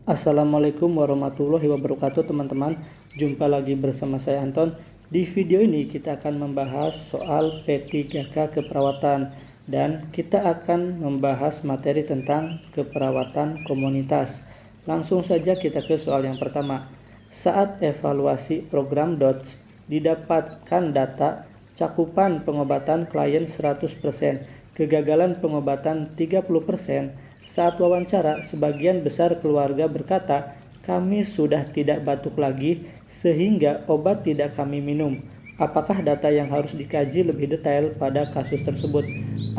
Assalamualaikum warahmatullahi wabarakatuh teman-teman. Jumpa lagi bersama saya Anton. Di video ini kita akan membahas soal P3K keperawatan dan kita akan membahas materi tentang keperawatan komunitas. Langsung saja kita ke soal yang pertama. Saat evaluasi program DOTS didapatkan data cakupan pengobatan klien 100%, kegagalan pengobatan 30%. Saat wawancara, sebagian besar keluarga berkata, kami sudah tidak batuk lagi sehingga obat tidak kami minum. Apakah data yang harus dikaji lebih detail pada kasus tersebut?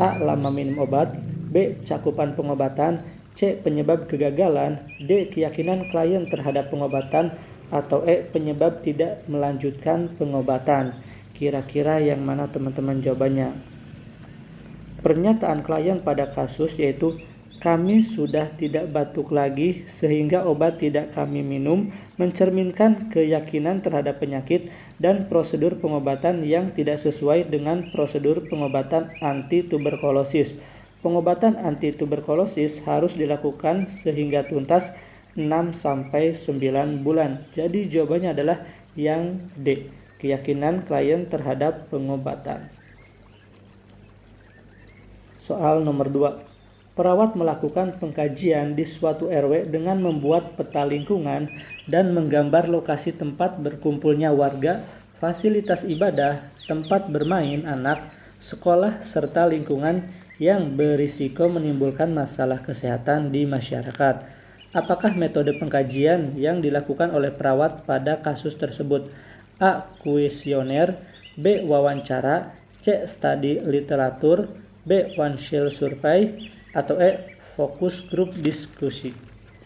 A. Lama minum obat. B. Cakupan pengobatan. C. Penyebab kegagalan. D. Keyakinan klien terhadap pengobatan. Atau E. Penyebab tidak melanjutkan pengobatan. Kira-kira yang mana teman-teman jawabannya? Pernyataan klien pada kasus yaitu kami sudah tidak batuk lagi sehingga obat tidak kami minum mencerminkan keyakinan terhadap penyakit dan prosedur pengobatan yang tidak sesuai dengan prosedur pengobatan anti-tuberkulosis. Pengobatan anti-tuberkulosis harus dilakukan sehingga tuntas 6-9 bulan. Jadi jawabannya adalah yang D, keyakinan klien terhadap pengobatan. Soal nomor 2. Perawat melakukan pengkajian di suatu RW dengan membuat peta lingkungan dan menggambar lokasi tempat berkumpulnya warga, fasilitas ibadah, tempat bermain anak, sekolah, serta lingkungan yang berisiko menimbulkan masalah kesehatan di masyarakat. Apakah metode pengkajian yang dilakukan oleh perawat pada kasus tersebut? A. Kuesioner. B. Wawancara. C. Studi literatur. B. One-shell survey. Atau E. Fokus grup diskusi.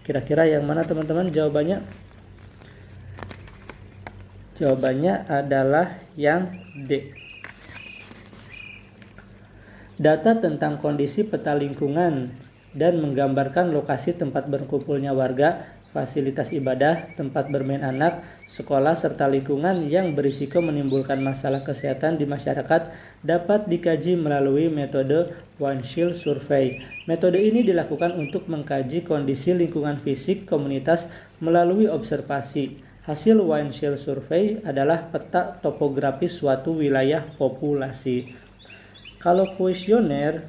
Kira-kira yang mana teman-teman jawabannya? Jawabannya adalah yang D. Data tentang kondisi peta lingkungan dan menggambarkan lokasi tempat berkumpulnya warga, fasilitas ibadah, tempat bermain anak, sekolah, serta lingkungan yang berisiko menimbulkan masalah kesehatan di masyarakat dapat dikaji melalui metode One-shell survey. Metode ini dilakukan untuk mengkaji kondisi lingkungan fisik komunitas melalui observasi. Hasil One-shell survey adalah peta topografi suatu wilayah populasi. Kalau kuesioner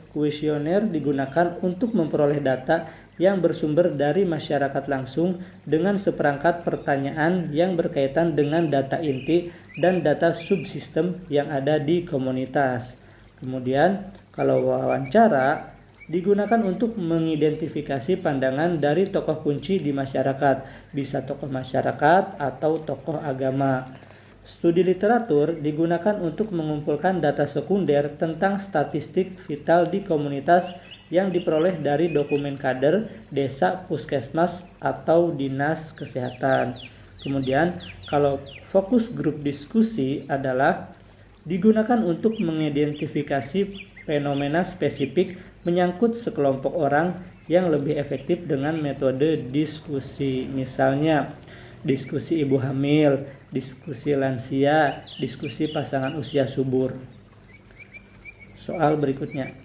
digunakan untuk memperoleh data yang bersumber dari masyarakat langsung dengan seperangkat pertanyaan yang berkaitan dengan data inti dan data subsistem yang ada di komunitas. Kemudian, kalau wawancara digunakan untuk mengidentifikasi pandangan dari tokoh kunci di masyarakat, bisa tokoh masyarakat atau tokoh agama. Studi literatur digunakan untuk mengumpulkan data sekunder tentang statistik vital di komunitas yang diperoleh dari dokumen kader, desa, puskesmas, atau dinas kesehatan. Kemudian, kalau fokus grup diskusi adalah digunakan untuk mengidentifikasi fenomena spesifik menyangkut sekelompok orang yang lebih efektif dengan metode diskusi. Misalnya, diskusi ibu hamil, diskusi lansia, diskusi pasangan usia subur. Soal berikutnya.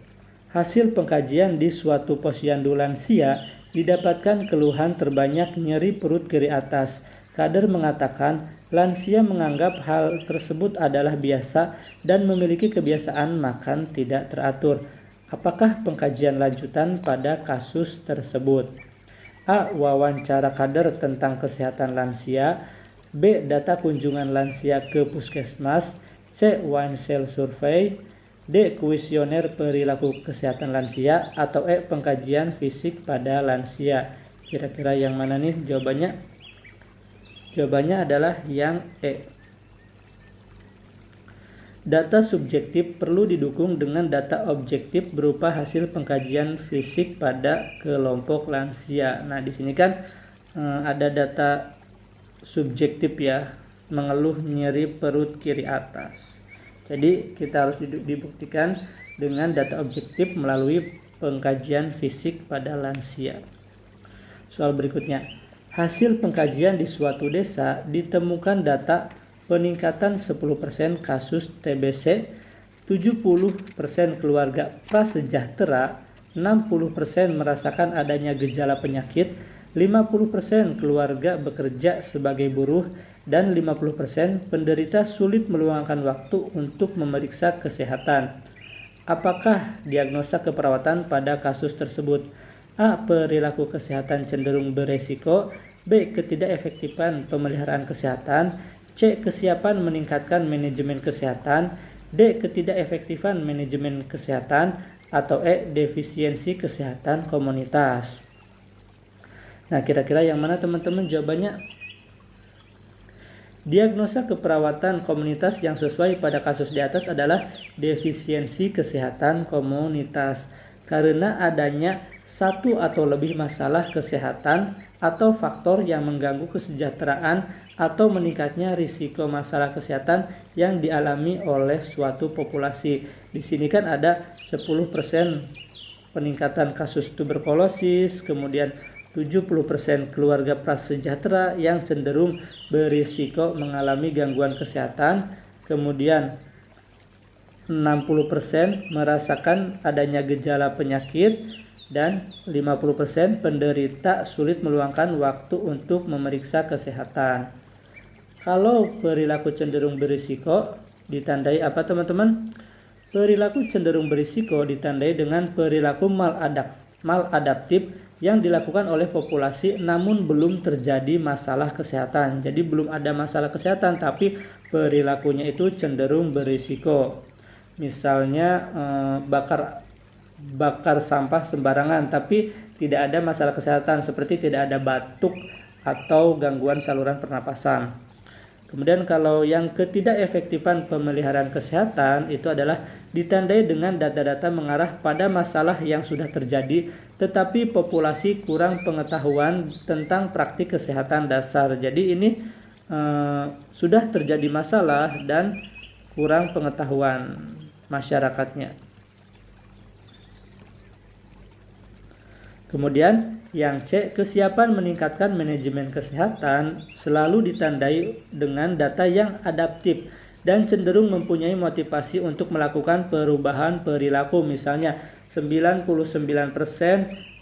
Hasil pengkajian di suatu posyandu lansia didapatkan keluhan terbanyak nyeri perut kiri atas. Kader mengatakan lansia menganggap hal tersebut adalah biasa dan memiliki kebiasaan makan tidak teratur. Apakah pengkajian lanjutan pada kasus tersebut? A. Wawancara kader tentang kesehatan lansia. B. Data kunjungan lansia ke puskesmas. C. One-shell survey. D. Kuesioner perilaku kesehatan lansia. Atau E. Pengkajian fisik pada lansia. Kira-kira yang mana nih jawabannya? Jawabannya adalah yang E. Data subjektif perlu didukung dengan data objektif berupa hasil pengkajian fisik pada kelompok lansia. Nah, di sini kan ada data subjektif ya, mengeluh nyeri perut kiri atas. Jadi kita harus dibuktikan dengan data objektif melalui pengkajian fisik pada lansia. Soal berikutnya. Hasil pengkajian di suatu desa ditemukan data peningkatan 10% kasus TBC, 70% keluarga prasejahtera, 60% merasakan adanya gejala penyakit, 50% keluarga bekerja sebagai buruh, dan 50% penderita sulit meluangkan waktu untuk memeriksa kesehatan. Apakah diagnosa keperawatan pada kasus tersebut? A. Perilaku kesehatan cenderung beresiko. B. Ketidakefektifan pemeliharaan kesehatan. C. Kesiapan meningkatkan manajemen kesehatan. D. Ketidakefektifan manajemen kesehatan. Atau E. Defisiensi kesehatan komunitas. Nah, kira-kira yang mana teman-teman jawabannya? Diagnosa keperawatan komunitas yang sesuai pada kasus di atas adalah defisiensi kesehatan komunitas, karena adanya satu atau lebih masalah kesehatan atau faktor yang mengganggu kesejahteraan atau meningkatnya risiko masalah kesehatan yang dialami oleh suatu populasi. Di sini kan ada 10% peningkatan kasus tuberkulosis, kemudian 70% keluarga prasejahtera yang cenderung berisiko mengalami gangguan kesehatan, kemudian 60% merasakan adanya gejala penyakit, dan 50% penderita sulit meluangkan waktu untuk memeriksa kesehatan. Kalau perilaku cenderung berisiko ditandai apa teman-teman? Perilaku cenderung berisiko ditandai dengan perilaku maladaptif yang dilakukan oleh populasi namun belum terjadi masalah kesehatan. Jadi belum ada masalah kesehatan tapi perilakunya itu cenderung berisiko. Misalnya bakar sampah sembarangan tapi tidak ada masalah kesehatan, seperti tidak ada batuk atau gangguan saluran pernapasan. Kemudian kalau yang ketidakefektifan pemeliharaan kesehatan itu adalah ditandai dengan data-data mengarah pada masalah yang sudah terjadi tetapi populasi kurang pengetahuan tentang praktik kesehatan dasar. Jadi ini sudah terjadi masalah dan kurang pengetahuan masyarakatnya. Kemudian yang C, kesiapan meningkatkan manajemen kesehatan selalu ditandai dengan data yang adaptif dan cenderung mempunyai motivasi untuk melakukan perubahan perilaku. Misalnya 99%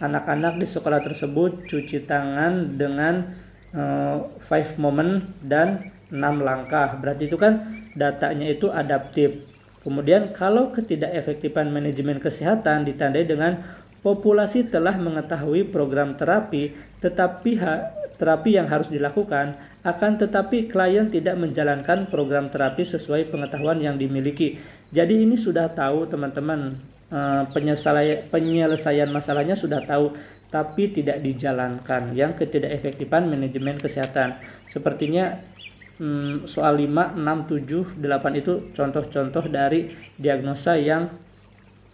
anak-anak di sekolah tersebut cuci tangan dengan 5 moment dan 6 langkah. Berarti itu kan datanya itu adaptif. Kemudian kalau ketidakefektifan manajemen kesehatan ditandai dengan populasi telah mengetahui program terapi, tetapi terapi yang harus dilakukan, akan tetapi klien tidak menjalankan program terapi sesuai pengetahuan yang dimiliki. Jadi ini sudah tahu teman-teman, penyelesaian masalahnya sudah tahu, tapi tidak dijalankan. Yang ketidakefektifan manajemen kesehatan. Sepertinya soal 5, 6, 7, 8 itu contoh-contoh dari diagnosa yang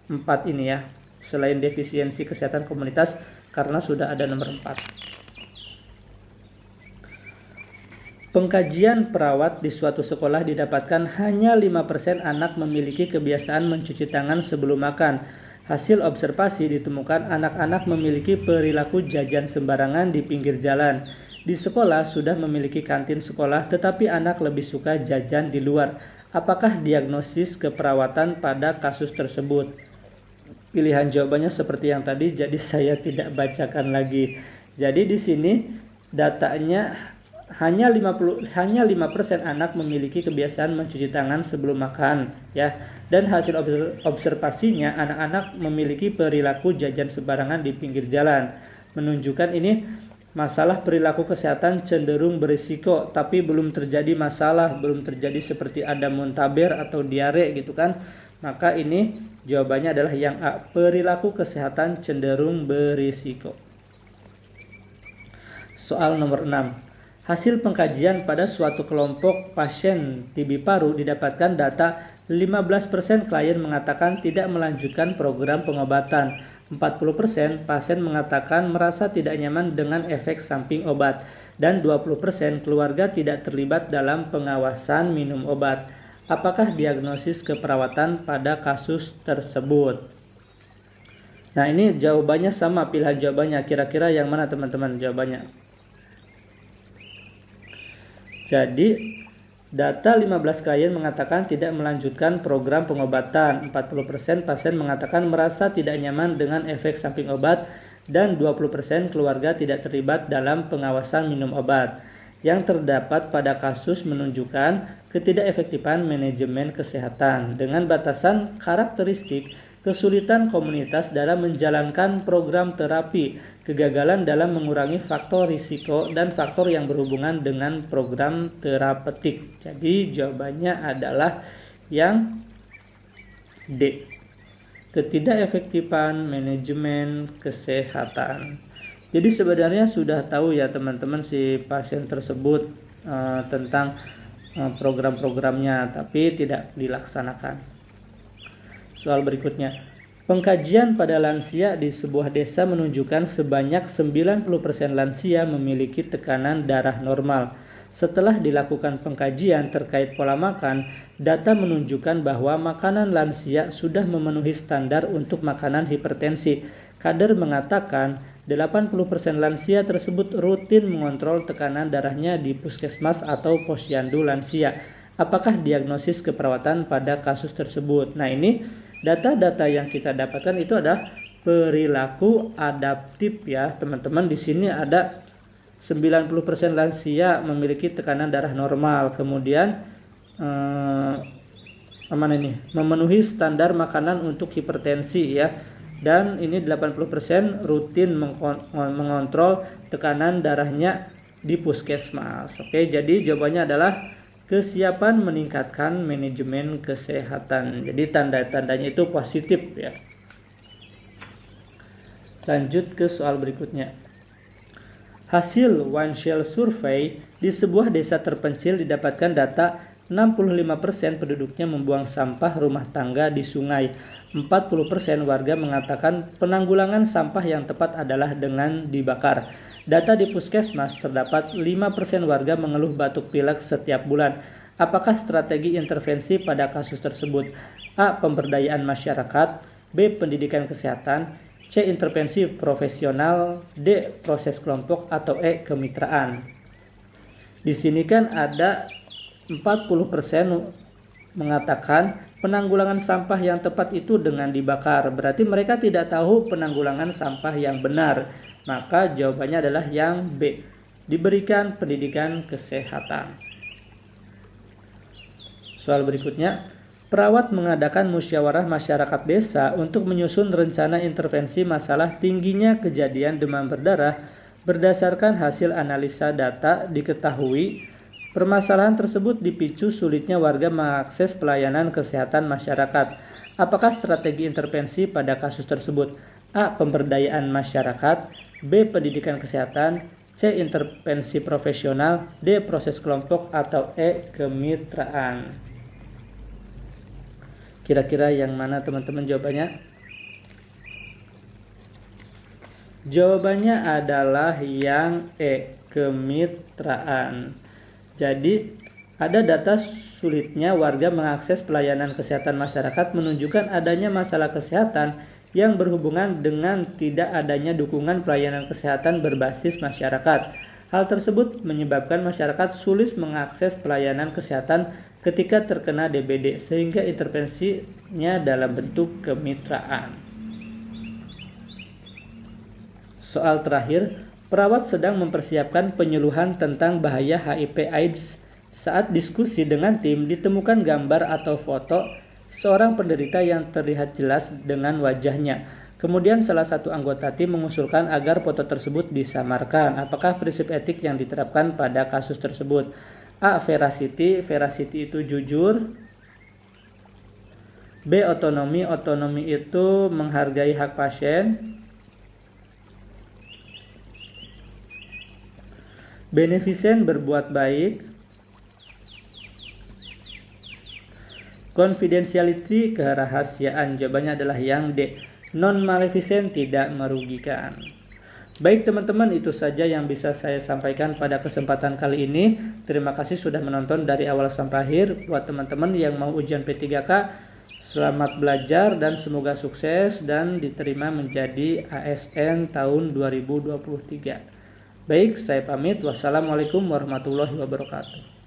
4 ini ya. Selain defisiensi kesehatan komunitas, karena sudah ada nomor 4. Pengkajian perawat di suatu sekolah didapatkan hanya 5% anak memiliki kebiasaan mencuci tangan sebelum makan. Hasil observasi ditemukan anak-anak memiliki perilaku jajan sembarangan di pinggir jalan. Di sekolah sudah memiliki kantin sekolah, tetapi anak lebih suka jajan di luar. Apakah diagnosis keperawatan pada kasus tersebut? Pilihan jawabannya seperti yang tadi, jadi saya tidak bacakan lagi. Jadi di sini datanya hanya 5% anak memiliki kebiasaan mencuci tangan sebelum makan ya. Dan hasil observasinya anak-anak memiliki perilaku jajan sembarangan di pinggir jalan. Menunjukkan ini masalah perilaku kesehatan cenderung berisiko, tapi belum terjadi masalah, belum terjadi seperti ada muntaber atau diare gitu kan. Maka ini jawabannya adalah yang A, perilaku kesehatan cenderung berisiko. Soal nomor 6. Hasil pengkajian pada suatu kelompok pasien TB paru didapatkan data 15% klien mengatakan tidak melanjutkan program pengobatan. 40% pasien mengatakan merasa tidak nyaman dengan efek samping obat. Dan 20% keluarga tidak terlibat dalam pengawasan minum obat. Apakah diagnosis keperawatan pada kasus tersebut? Nah, ini jawabannya sama, pilihan jawabannya. Kira-kira yang mana teman-teman jawabannya? Jadi, data 15 klien mengatakan tidak melanjutkan program pengobatan. 40% pasien mengatakan merasa tidak nyaman dengan efek samping obat. dan 20% keluarga tidak terlibat dalam pengawasan minum obat. Yang terdapat pada kasus menunjukkan ketidakefektifan manajemen kesehatan dengan batasan karakteristik kesulitan komunitas dalam menjalankan program terapi, kegagalan dalam mengurangi faktor risiko dan faktor yang berhubungan dengan program terapeutik. Jadi jawabannya adalah yang D. Ketidakefektifan manajemen kesehatan. Jadi sebenarnya sudah tahu ya teman-teman si pasien tersebut tentang program-programnya, tapi tidak dilaksanakan. Soal berikutnya, pengkajian pada lansia di sebuah desa menunjukkan sebanyak 90% lansia memiliki tekanan darah normal. Setelah dilakukan pengkajian terkait pola makan, data menunjukkan bahwa makanan lansia sudah memenuhi standar untuk makanan hipertensi. Kader mengatakan 80% lansia tersebut rutin mengontrol tekanan darahnya di puskesmas atau posyandu lansia. Apakah diagnosis keperawatan pada kasus tersebut? Nah, ini data-data yang kita dapatkan itu adalah perilaku adaptif ya, teman-teman. Di sini ada 90% lansia memiliki tekanan darah normal. Kemudian memenuhi standar makanan untuk hipertensi ya. Dan ini 80% rutin mengontrol tekanan darahnya di puskesmas. Oke, jadi jawabannya adalah kesiapan meningkatkan manajemen kesehatan. Jadi tanda-tandanya itu positif ya. Lanjut ke soal berikutnya. Hasil One Shell Survey di sebuah desa terpencil didapatkan data 65% penduduknya membuang sampah rumah tangga di sungai. 40% warga mengatakan penanggulangan sampah yang tepat adalah dengan dibakar. Data di puskesmas terdapat 5% warga mengeluh batuk pilek setiap bulan. Apakah strategi intervensi pada kasus tersebut? A. Pemberdayaan masyarakat. B. Pendidikan kesehatan. C. Intervensi profesional. D. Proses kelompok. Atau E. Kemitraan. Di sini kan ada 40% mengatakan penanggulangan sampah yang tepat itu dengan dibakar. Berarti mereka tidak tahu penanggulangan sampah yang benar. Maka jawabannya adalah yang B. Diberikan pendidikan kesehatan. Soal berikutnya. Perawat mengadakan musyawarah masyarakat desa untuk menyusun rencana intervensi masalah tingginya kejadian demam berdarah. Berdasarkan hasil analisa data diketahui permasalahan tersebut dipicu sulitnya warga mengakses pelayanan kesehatan masyarakat. Apakah strategi intervensi pada kasus tersebut? A. Pemberdayaan masyarakat. B. Pendidikan kesehatan. C. Intervensi profesional. D. Proses kelompok. Atau E. Kemitraan. Kira-kira yang mana teman-teman jawabannya? Jawabannya adalah yang E. Kemitraan. Jadi ada data sulitnya warga mengakses pelayanan kesehatan masyarakat menunjukkan adanya masalah kesehatan yang berhubungan dengan tidak adanya dukungan pelayanan kesehatan berbasis masyarakat. Hal tersebut menyebabkan masyarakat sulit mengakses pelayanan kesehatan ketika terkena DBD sehingga intervensinya dalam bentuk kemitraan. Soal terakhir. Perawat sedang mempersiapkan penyuluhan tentang bahaya HIV/AIDS. Saat diskusi dengan tim, ditemukan gambar atau foto seorang penderita yang terlihat jelas dengan wajahnya. Kemudian salah satu anggota tim mengusulkan agar foto tersebut disamarkan. Apakah prinsip etik yang diterapkan pada kasus tersebut? A. Veracity. Veracity itu jujur. B. Otonomi. Otonomi itu menghargai hak pasien. Beneficent, berbuat baik. Confidentiality, kerahasiaan. Jawabannya adalah yang D. Non-maleficent, tidak merugikan. Baik teman-teman, itu saja yang bisa saya sampaikan pada kesempatan kali ini. Terima kasih sudah menonton dari awal sampai akhir. Buat teman-teman yang mau ujian P3K, selamat belajar dan semoga sukses dan diterima menjadi ASN tahun 2023. Baik, saya pamit. Wassalamualaikum warahmatullahi wabarakatuh.